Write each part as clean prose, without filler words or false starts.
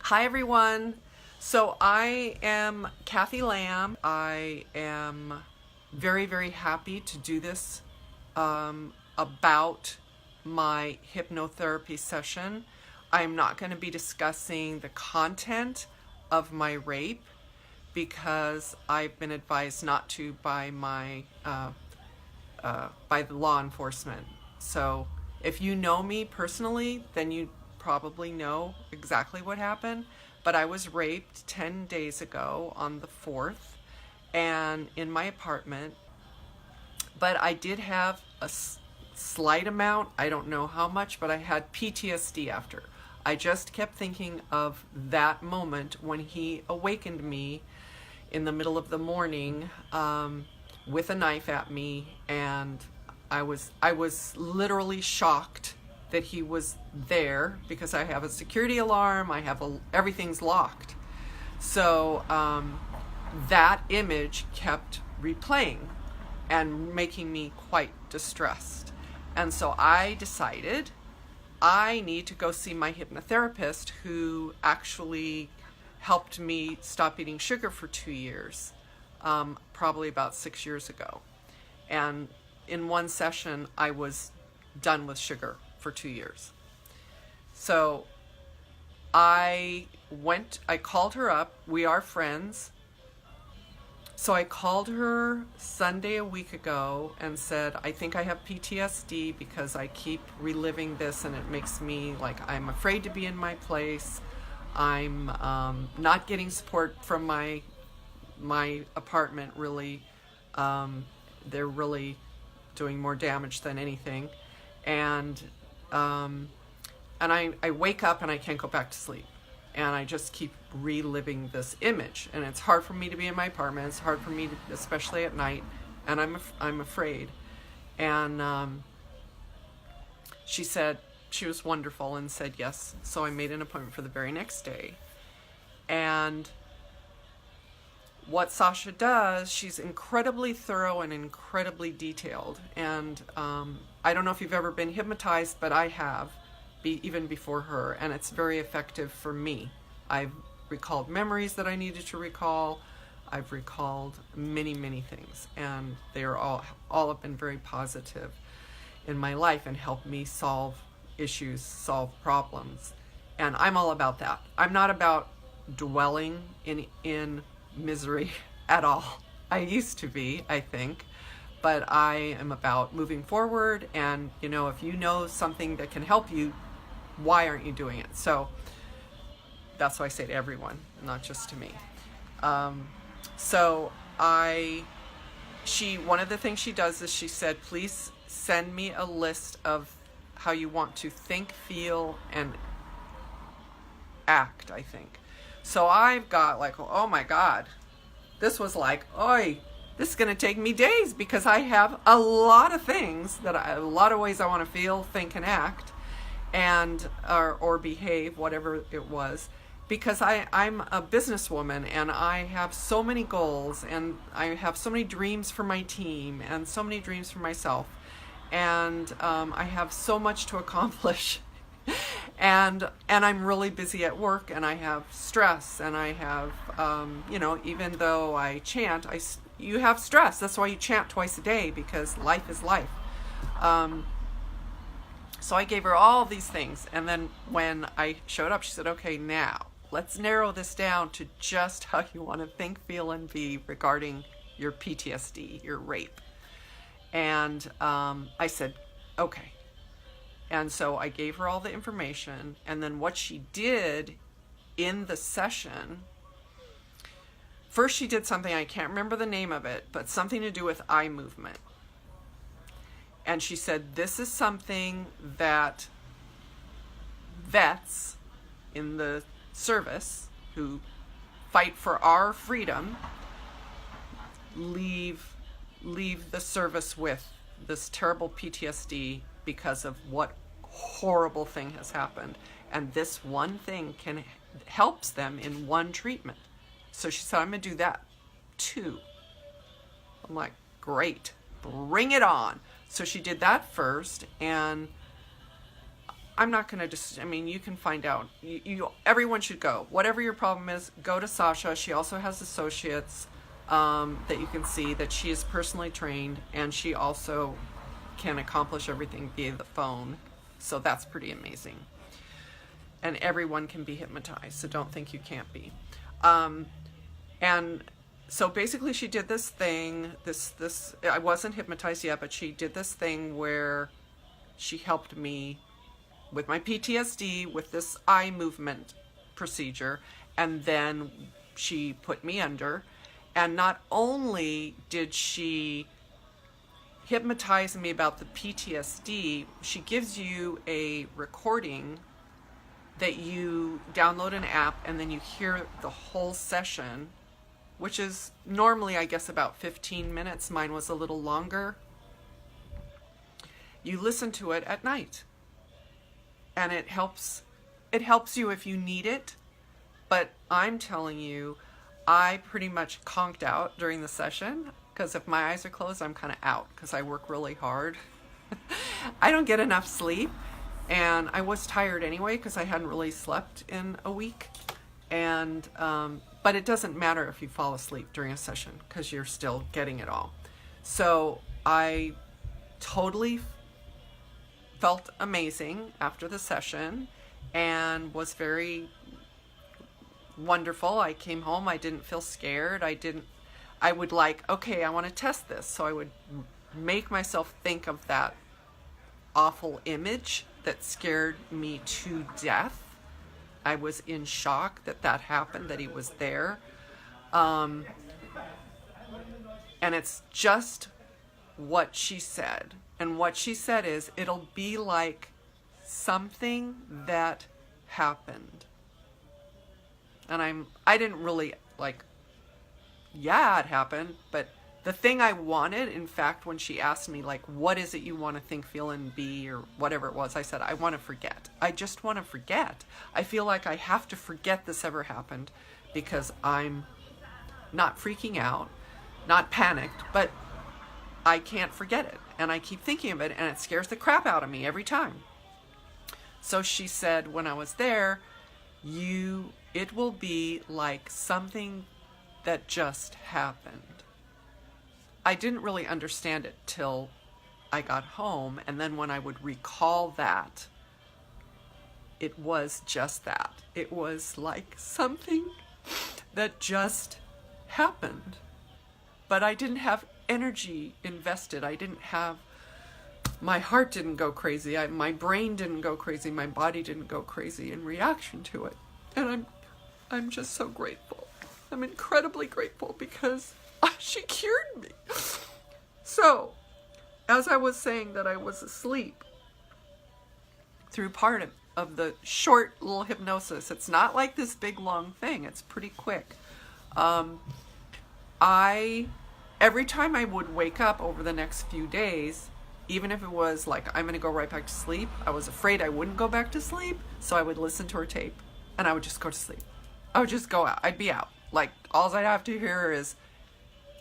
Hi everyone. So I am Cathy Lynn. I am very, very happy to do this about my hypnotherapy session. I'm not going to be discussing the content of my rape because I've been advised not to by by the law enforcement. So if you know me personally, then you probably know exactly what happened. But I was raped 10 days ago on the 4th and in my apartment. But I did have a slight amount, I don't know how much, but I had PTSD after. I just kept thinking of that moment when he awakened me in the middle of the morning with a knife at me, and I was literally shocked that he was there because I have a security alarm, everything's locked. So that image kept replaying and making me quite distressed. And so I decided I need to go see my hypnotherapist, who actually helped me stop eating sugar for 2 years, probably about 6 years ago. And in one session, I was done with sugar for 2 years. So I called her up. We are friends. So I called her Sunday a week ago and said, I think I have PTSD because I keep reliving this and it makes me like I'm afraid to be in my place. I'm not getting support from my apartment, really. They're really doing more damage than anything. And I wake up and I can't go back to sleep. And I just keep reliving this image. And it's hard for me to be in my apartment. It's hard for me, especially at night. And I'm afraid. And she said, she was wonderful and said yes. So I made an appointment for the very next day. And what Sasha does, she's incredibly thorough and incredibly detailed. And I don't know if you've ever been hypnotized, but I have, even before her, and it's very effective for me. I've recalled memories that I needed to recall. I've recalled many, many things, and they are all have been very positive in my life and helped me solve issues, solve problems. And I'm all about that. I'm not about dwelling in misery at all. I used to be, I think, but I am about moving forward. And if you know something that can help you, why aren't you doing it? So that's why I say to everyone, not just to me. So one of the things she does is she said, please send me a list of how you want to think, feel, and act, I think. So I've got like, oh my God, this was like, oi, this is going to take me days because I have a lot of things a lot of ways I want to feel, think, and act, and or behave, whatever it was, because I'm a businesswoman and I have so many goals and I have so many dreams for my team and so many dreams for myself, and I have so much to accomplish. And I'm really busy at work, and I have stress, and I have, even though I chant, you have stress. That's why you chant twice a day, because life is life. So I gave her all these things, and then when I showed up, she said, okay, now let's narrow this down to just how you want to think, feel, and be regarding your PTSD, your rape. And I said, okay. And so I gave her all the information, and then what she did in the session, first she did something, I can't remember the name of it, but something to do with eye movement. And she said, this is something that vets in the service who fight for our freedom leave the service with this terrible PTSD because of what horrible thing has happened. And this one thing helps them in one treatment. So she said, I'm going to do that too. I'm like, great, bring it on. So she did that first, and I'm not going to just, I mean, you can find out. Everyone should go. Whatever your problem is, go to Sasha. She also has associates that you can see that she is personally trained, and she also can accomplish everything via the phone. So that's pretty amazing. And everyone can be hypnotized, so don't think you can't be. And so basically she did this thing, I wasn't hypnotized yet, but she did this thing where she helped me with my PTSD with this eye movement procedure, and then she put me under. And not only did she hypnotize me about the PTSD, she gives you a recording that you download an app, and then you hear the whole session, which is normally, I guess, about 15 minutes. Mine was a little longer. You listen to it at night, and it helps you if you need it. But I'm telling you, I pretty much conked out during the session, because if my eyes are closed, I'm kind of out because I work really hard. I don't get enough sleep, and I was tired anyway because I hadn't really slept in a week. And but it doesn't matter if you fall asleep during a session because you're still getting it all. So I totally felt amazing after the session and was very wonderful. I came home, I didn't feel scared. I would okay, I want to test this. So I would make myself think of that awful image that scared me to death. I was in shock that happened, that he was there. And it's just what she said. And what she said is, it'll be like something that happened. And I didn't really yeah, it happened, but the thing I wanted, in fact, when she asked me, what is it you want to think, feel, and be, or whatever it was, I said, I want to forget. I just want to forget. I feel like I have to forget this ever happened because I'm not freaking out, not panicked, but I can't forget it. And I keep thinking of it, and it scares the crap out of me every time. So she said, when I was there, it will be like something that just happened. I didn't really understand it till I got home, and then when I would recall that, it was just that. It was like something that just happened. But I didn't have energy invested. My heart didn't go crazy. My brain didn't go crazy. My body didn't go crazy in reaction to it. And I'm just so grateful. I'm incredibly grateful because she cured me. So, as I was saying that I was asleep through part of the short little hypnosis, it's not like this big long thing. It's pretty quick. Every time I would wake up over the next few days, even if it was like, I'm going to go right back to sleep, I was afraid I wouldn't go back to sleep. So I would listen to her tape and I would just go to sleep. I would just go out. I'd be out. All I'd have to hear is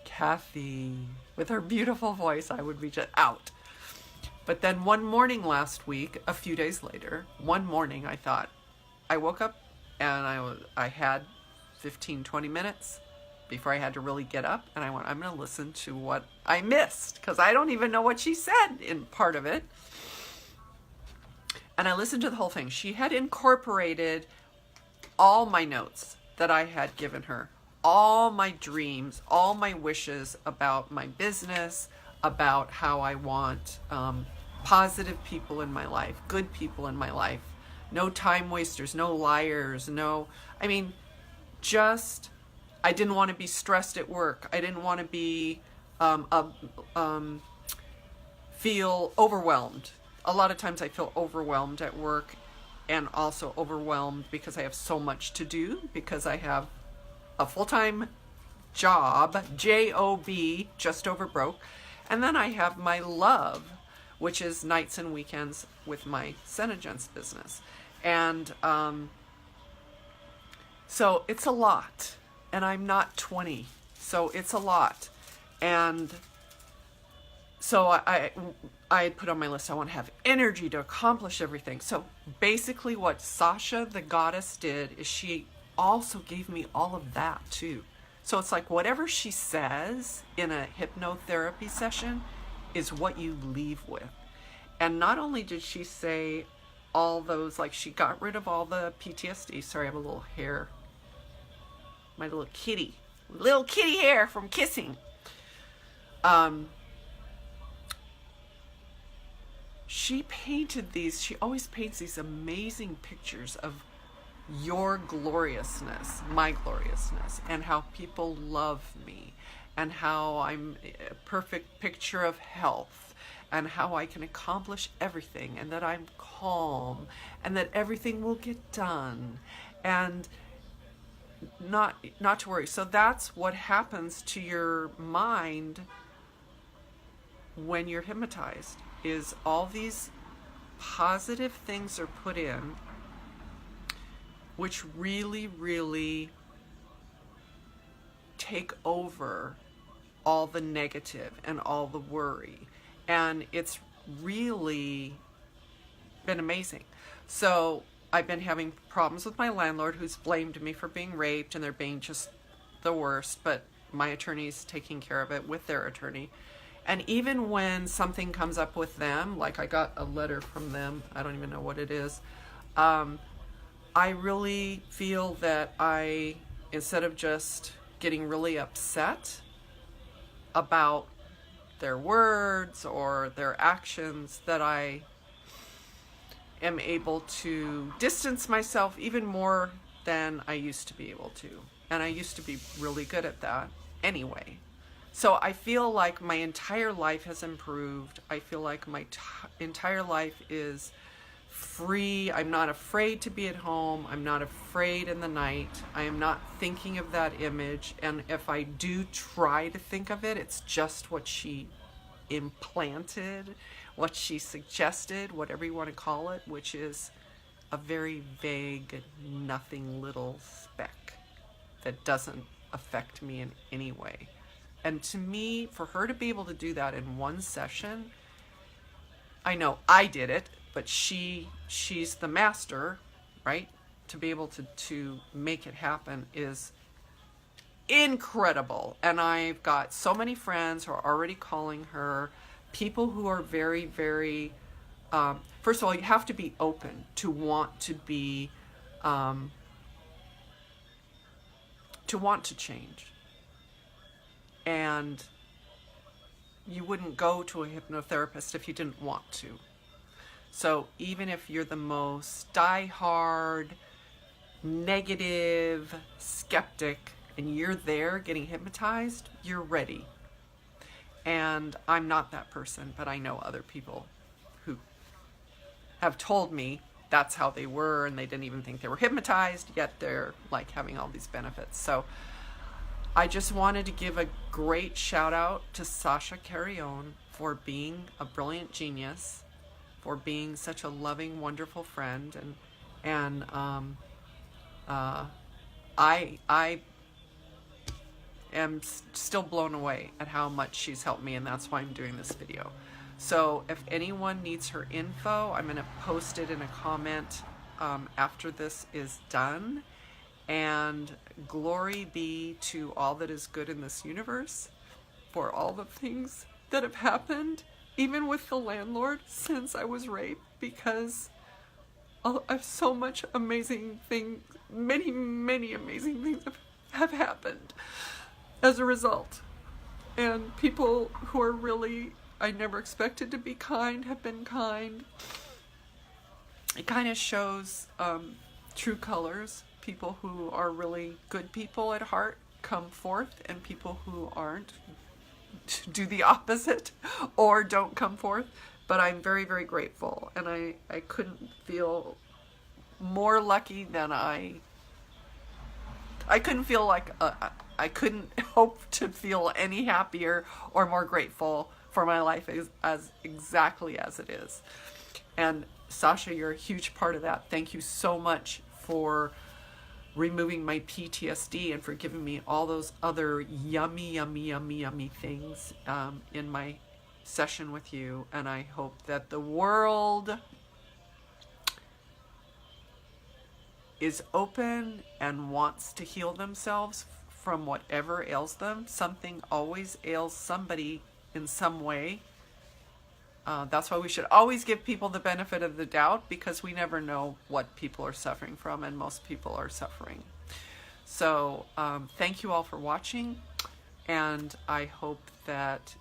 Cathy with her beautiful voice. I would be just out. But then one morning last week, a few days later, one morning I woke up and I had 15, 20 minutes before I had to really get up. And I went, I'm going to listen to what I missed because I don't even know what she said in part of it. And I listened to the whole thing. She had incorporated all my notes that I had given her, all my dreams, all my wishes about my business, about how I want positive people in my life, good people in my life, no time wasters, no liars, I didn't want to be stressed at work. I didn't want to be, feel overwhelmed. A lot of times I feel overwhelmed at work, and also overwhelmed because I have so much to do, because I have a full-time job, J-O-B, just over broke. And then I have my love, which is nights and weekends with my Senegence business. And so it's a lot. And I'm not 20, so it's a lot. And So I put on my list, I want to have energy to accomplish everything. So basically what Sasha, the goddess, did is she also gave me all of that too. So it's like whatever she says in a hypnotherapy session is what you leave with. And not only did she say all those, like she got rid of all the PTSD. Sorry, I have a little hair. My little kitty hair from kissing. She painted these, she always paints these amazing pictures of your gloriousness, my gloriousness, and how people love me, and how I'm a perfect picture of health, and how I can accomplish everything, and that I'm calm, and that everything will get done, and not to worry. So that's what happens to your mind when you're hypnotized, is all these positive things are put in, which really, really take over all the negative and all the worry. And it's really been amazing. So I've been having problems with my landlord, who's blamed me for being raped, and they're being just the worst, but my attorney's taking care of it with their attorney. And even when something comes up with them, like I got a letter from them, I don't even know what it is, I really feel that I, instead of just getting really upset about their words or their actions, that I am able to distance myself even more than I used to be able to. And I used to be really good at that anyway. So I feel like my entire life has improved. I feel like my entire life is free. I'm not afraid to be at home. I'm not afraid in the night. I am not thinking of that image. And if I do try to think of it, it's just what she implanted, what she suggested, whatever you want to call it, which is a very vague, nothing little speck that doesn't affect me in any way. And to me, for her to be able to do that in one session, I know I did it, but she's the master, right? To be able to make it happen is incredible. And I've got so many friends who are already calling her, people who are very, very, first of all, you have to be open to want to be, to want to change. And you wouldn't go to a hypnotherapist if you didn't want to. So even if you're the most die-hard, negative skeptic and you're there getting hypnotized, you're ready. And I'm not that person, but I know other people who have told me that's how they were, and they didn't even think they were hypnotized, yet they're like having all these benefits. So I just wanted to give a great shout out to Sasha Carrion for being a brilliant genius, for being such a loving, wonderful friend, and I am still blown away at how much she's helped me, and that's why I'm doing this video. So if anyone needs her info, I'm going to post it in a comment after this is done. And glory be to all that is good in this universe, for all the things that have happened, even with the landlord, since I was raped, because of so much amazing things, many, many amazing things have happened as a result. And people who are really, I never expected to be kind, have been kind. It kind of shows true colors. People who are really good people at heart come forth, and people who aren't do the opposite or don't come forth. But I'm very, very grateful, and I couldn't feel more lucky than I couldn't feel like I couldn't hope to feel any happier or more grateful for my life as exactly as it is. And Sasha, you're a huge part of that. Thank you so much for removing my PTSD and for giving me all those other yummy, yummy, yummy, yummy things in my session with you, and I hope that the world is open and wants to heal themselves from whatever ails them. Something always ails somebody in some way. That's why we should always give people the benefit of the doubt, because we never know what people are suffering from, and most people are suffering. So thank you all for watching, and I hope that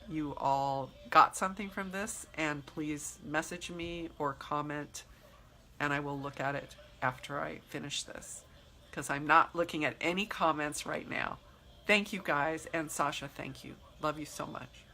you all got something from this, and please message me or comment, and I will look at it after I finish this, because I'm not looking at any comments right now. Thank you guys, and Sasha, thank you. Love you so much.